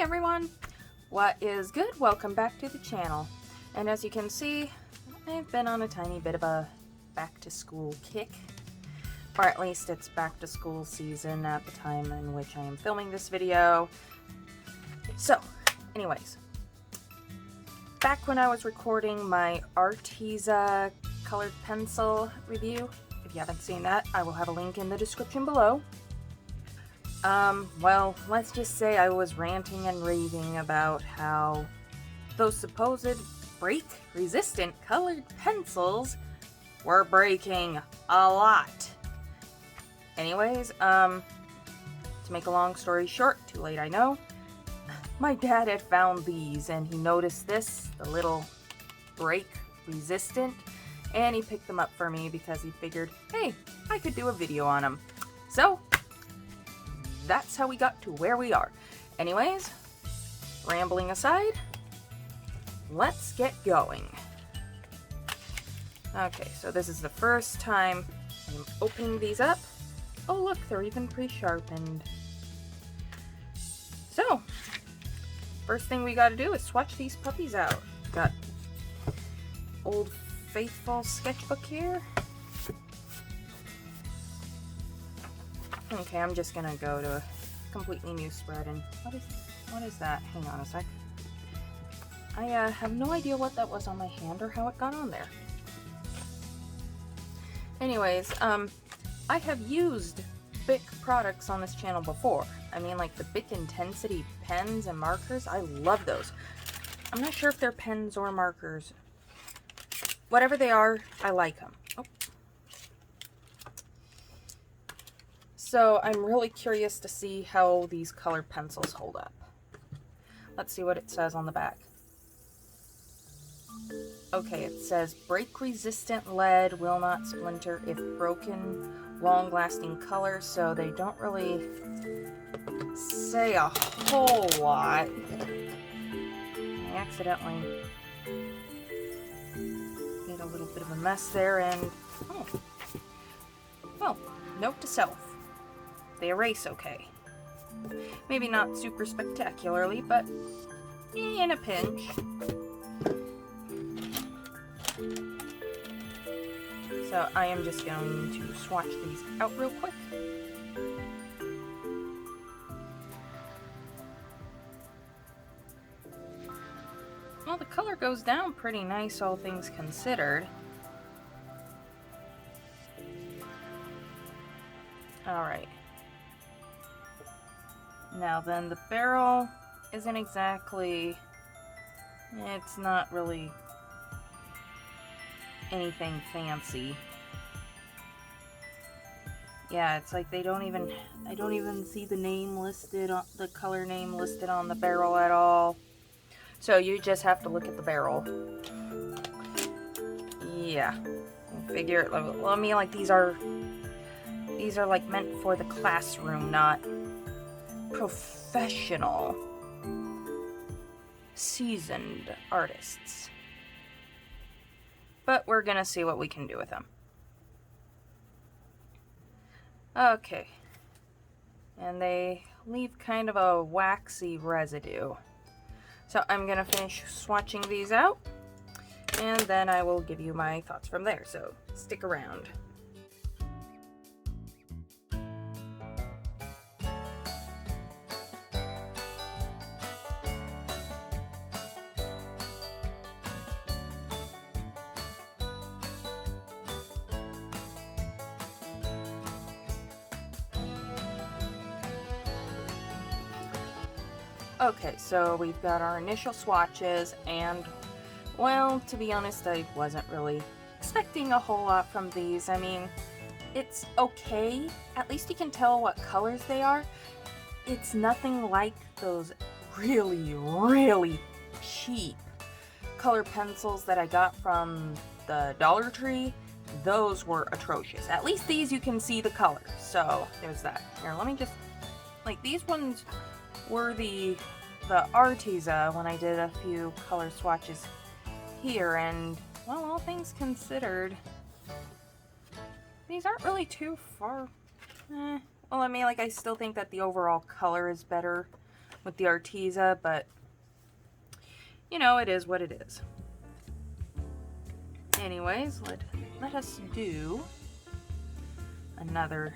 Hey everyone, what is good? Welcome back to the channel. And as you can see, I've been on a tiny bit of a back to school kick, or at least it's back to school season at the time in which I am filming this video. So anyways, back when I was recording my Arteza Colored Pencil review, if you haven't seen that, I will have a link in the description below. Well, let's just say I was ranting and raving about how those supposed break-resistant colored pencils were breaking a lot. Anyways, to make a long story short, too late I know, my dad had found these and he noticed this, the little break-resistant, and he picked them up for me because he figured, hey, I could do a video on them. So that's how we got to where we are. Anyways, rambling aside, let's get going. Okay, so this is the first time I'm opening these up. Oh look, they're even pre-sharpened. So, first thing we gotta do is swatch these puppies out. Got Old Faithful sketchbook here. Okay, I'm just gonna go to a completely new spread, and what is that? Hang on a sec. I have no idea what that was on my hand or how it got on there. Anyways, I have used Bic products on this channel before. I mean, like the Bic Intensity pens and markers. I love those. I'm not sure if they're pens or markers. Whatever they are, I like them. Oh. So I'm really curious to see how these colored pencils hold up. Let's see what it says on the back. Okay, it says break-resistant lead will not splinter if broken, long-lasting color, so they don't really say a whole lot. I accidentally made a little bit of a mess there, and oh, well, note to self. They erase okay. Maybe not super spectacularly, but in a pinch. So I am just going to swatch these out real quick. Well, the color goes down pretty nice, all things considered. Alright. Now then, the barrel isn't exactly, it's not really anything fancy. Yeah, it's like I don't even see the name listed, on the color name listed on the barrel at all. So you just have to look at the barrel. Yeah, I figure, I mean, like these are like meant for the classroom, not professional, seasoned artists. But we're gonna see what we can do with them. Okay. And they leave kind of a waxy residue. So I'm gonna finish swatching these out, and then I will give you my thoughts from there, so stick around. Okay, so we've got our initial swatches, and, well, to be honest, I wasn't really expecting a whole lot from these. I mean, it's okay. At least you can tell what colors they are. It's nothing like those really, really cheap color pencils that I got from the Dollar Tree. Those were atrocious. At least these you can see the colors, so there's that. Here, let me just, like, these ones were the Arteza when I did a few color swatches here, and, well, all things considered, these aren't really too far. Well, I mean, like, I still think that the overall color is better with the Arteza, but you know, it is what it is. Anyways, let us do another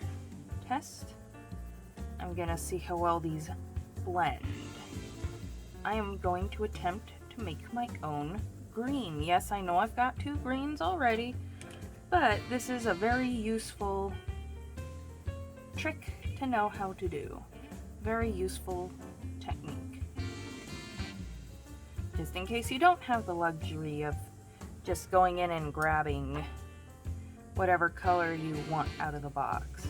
test. I'm gonna see how well these blend. I am going to attempt to make my own green. Yes, I know I've got 2 greens already, but this is a very useful trick to know how to do. Very useful technique. Just in case you don't have the luxury of just going in and grabbing whatever color you want out of the box.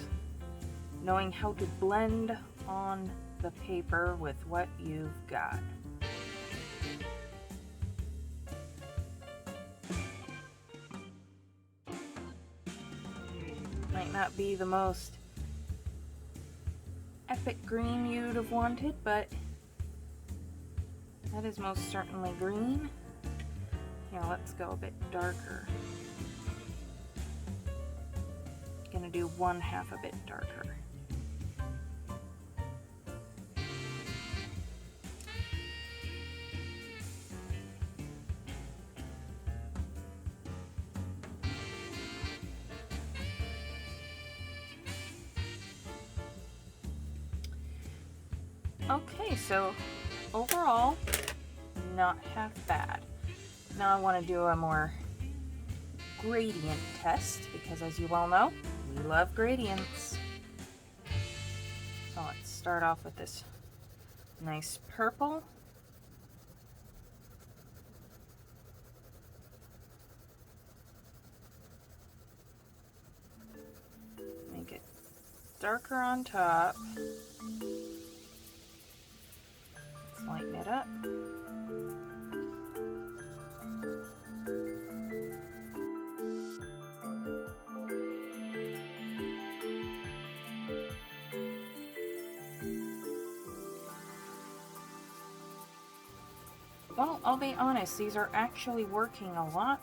Knowing how to blend on the paper with what you've got. Might not be the most epic green you'd have wanted, but that is most certainly green. Here, let's go a bit darker. Gonna do 1/2 a bit darker. Okay, so overall, not half bad. Now I want to do a more gradient test because, as you well know, we love gradients. So let's start off with this nice purple. Make it darker on top. Lighten it up. Well, I'll be honest, these are actually working a lot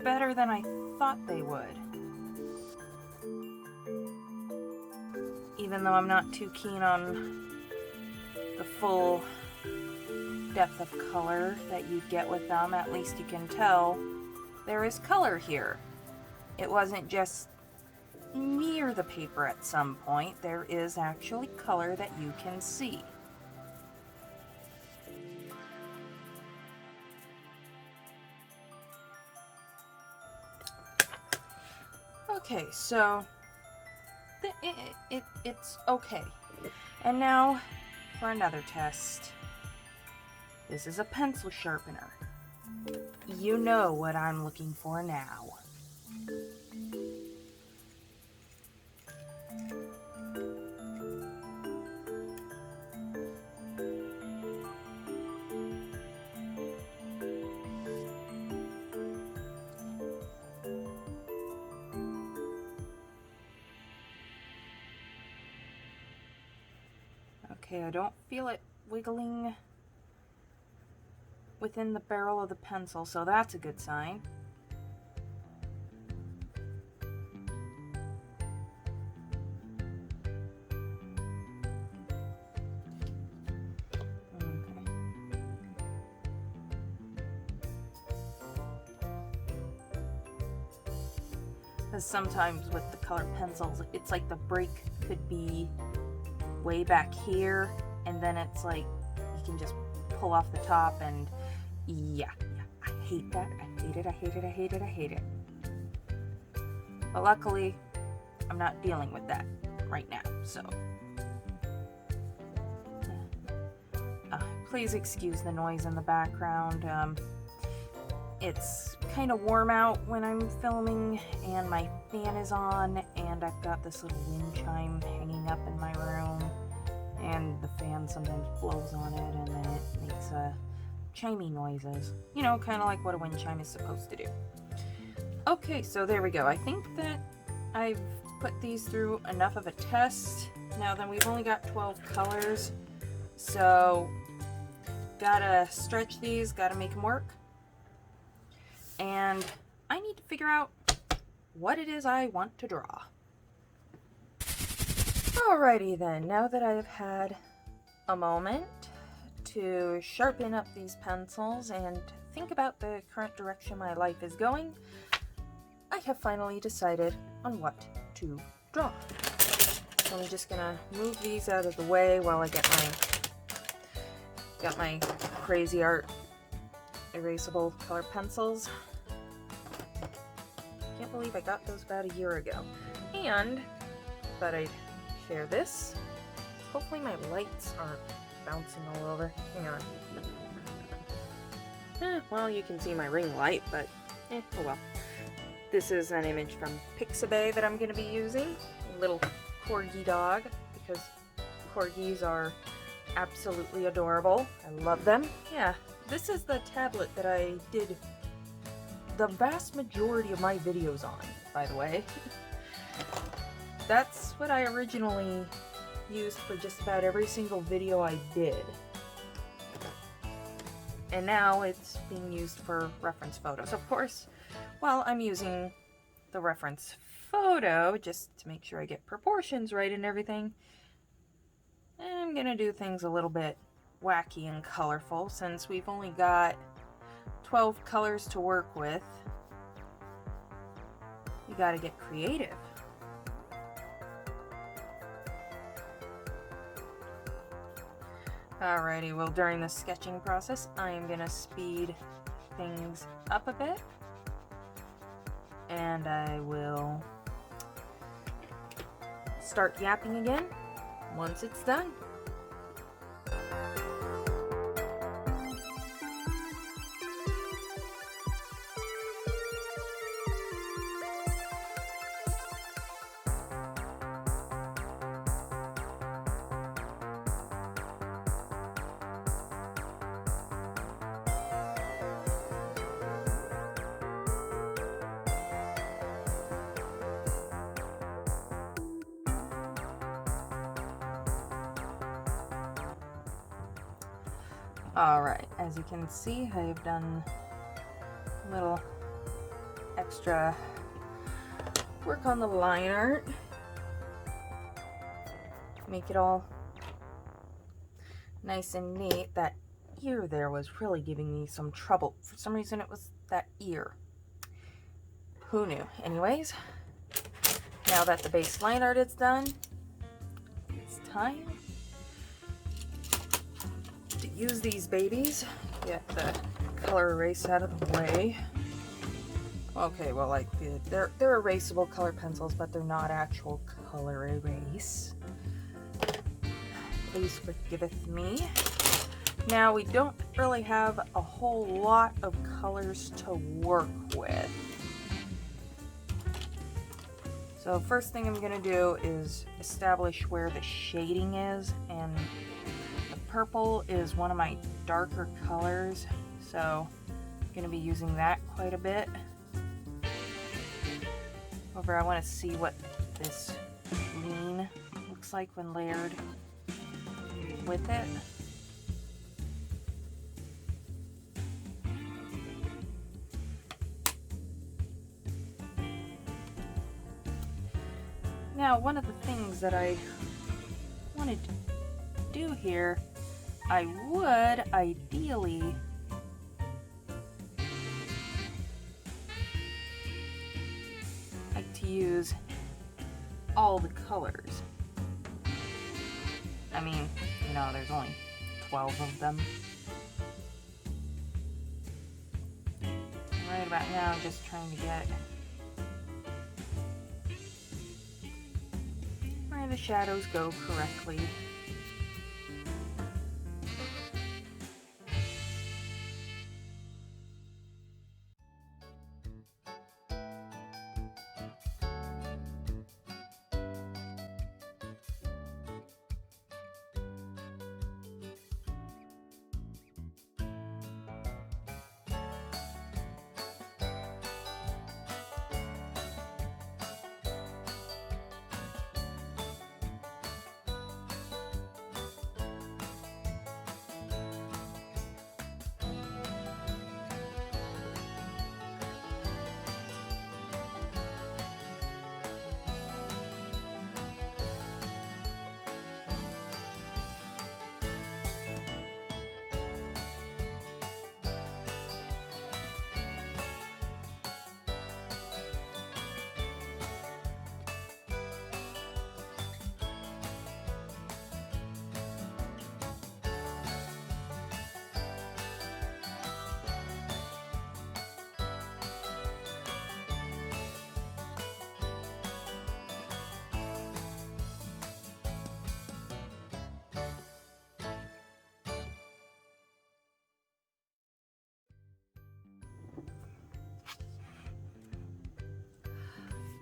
better than I thought they would. Even though I'm not too keen on the full depth of color that you get with them, at least you can tell there is color here. It wasn't just near the paper at some point. There is actually color that you can see. Okay, so it's okay. And now for another test. This is a pencil sharpener. You know what I'm looking for now. Okay, I don't feel it wiggling within the barrel of the pencil, so that's a good sign. Because sometimes with the colored pencils, it's like the break could be way back here, and then it's like you can just pull off the top, and yeah, I hate that. I hate it, I hate it, I hate it, I hate it. But luckily, I'm not dealing with that right now, so. Please excuse the noise in the background. It's kind of warm out when I'm filming, and my fan is on, and I've got this little wind chime hanging up in my room, and the fan sometimes blows on it, and then it makes chimey noises. You know, kind of like what a wind chime is supposed to do. Okay, so there we go. I think that I've put these through enough of a test. Now then, we've only got 12 colors, so gotta stretch these, gotta make them work. And I need to figure out what it is I want to draw. Alrighty then, now that I've had a moment to sharpen up these pencils and think about the current direction my life is going, I have finally decided on what to draw. So I'm just gonna move these out of the way while I get my Cra-Z-Art Erasable colored pencils. Can't believe I got those about a year ago. And thought I'd share this. Hopefully my lights aren't bouncing all over. Hang on. Well, you can see my ring light, but oh well. This is an image from Pixabay that I'm going to be using. A little corgi dog, because corgis are absolutely adorable. I love them. Yeah, this is the tablet that I did the vast majority of my videos on, by the way. That's what I originally used for just about every single video I did. And now it's being used for reference photos. Of course, while I'm using the reference photo, just to make sure I get proportions right and everything, I'm gonna do things a little bit wacky and colorful since we've only got 12 colors to work with. You gotta get creative. Alrighty, well, during the sketching process, I am gonna speed things up a bit, and I will start yapping again once it's done. Alright, as you can see, I've done a little extra work on the line art. Make it all nice and neat. That ear there was really giving me some trouble. For some reason it was that ear. Who knew? Anyways, now that the base line art is done, it's time to use these babies. Get the color erase out of the way. Okay, well, like they're erasable colored pencils, but they're not actual color erase. Please forgiveth me. Now we don't really have a whole lot of colors to work with. So first thing I'm gonna do is establish where the shading is, and purple is one of my darker colors, so I'm going to be using that quite a bit. However, I want to see what this green looks like when layered with it. Now, one of the things that I wanted to do here, I would ideally like to use all the colors. I mean, you know, there's only 12 of them. Right about now, I'm just trying to get where the shadows go correctly.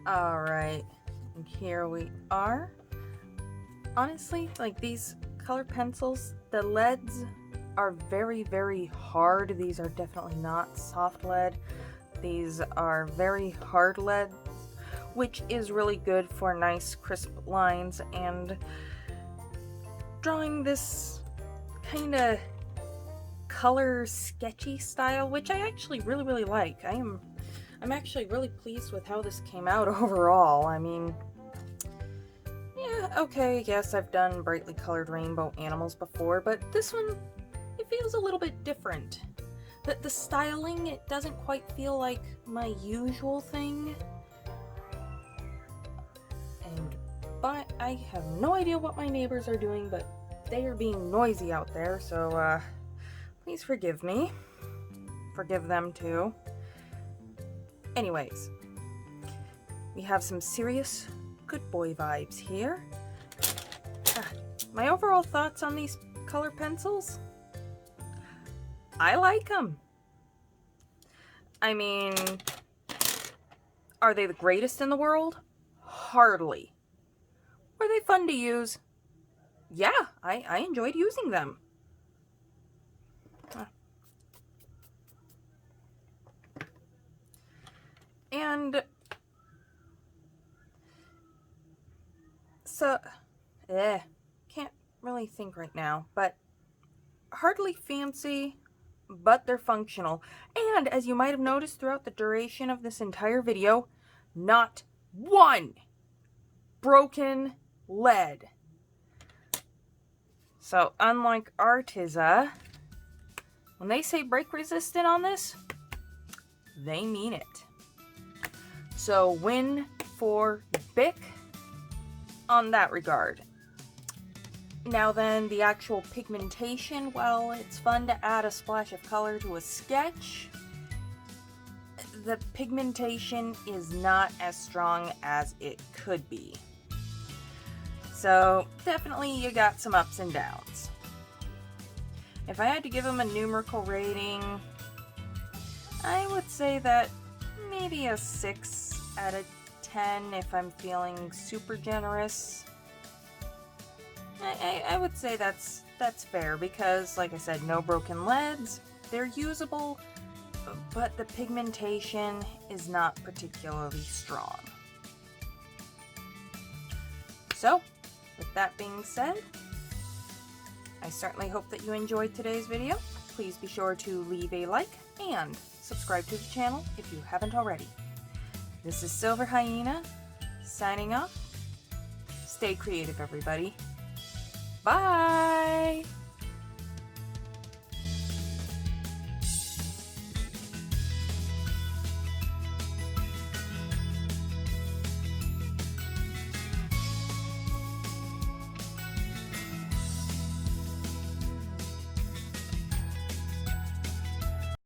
Alright, and here we are. Honestly, like these colored pencils, the leads are very, very hard. These are definitely not soft lead. These are very hard lead, which is really good for nice crisp lines and drawing this kind of color sketchy style, which I actually really, really like. I'm actually really pleased with how this came out overall. I mean, yeah, okay, yes, I've done brightly colored rainbow animals before, but this one, it feels a little bit different. The styling, it doesn't quite feel like my usual thing. But I have no idea what my neighbors are doing, but they are being noisy out there, so please forgive me. Forgive them too. Anyways, we have some serious good boy vibes here. My overall thoughts on these color pencils? I like them. I mean, are they the greatest in the world? Hardly. Were they fun to use? Yeah, I enjoyed using them. And so, can't really think right now, but hardly fancy, but they're functional. And as you might have noticed throughout the duration of this entire video, not one broken lead. So unlike Arteza, when they say break resistant on this, they mean it. So win for Bic on that regard. Now then, the actual pigmentation, well, it's fun to add a splash of color to a sketch. The pigmentation is not as strong as it could be. So definitely you got some ups and downs. If I had to give them a numerical rating, I would say that maybe a 6 out of 10 if I'm feeling super generous. I would say that's fair because, like I said, no broken leads. They're usable, but the pigmentation is not particularly strong. So, with that being said, I certainly hope that you enjoyed today's video. Please be sure to leave a like and subscribe to the channel if you haven't already. This is Silver Hyena, signing off. Stay creative, everybody. Bye!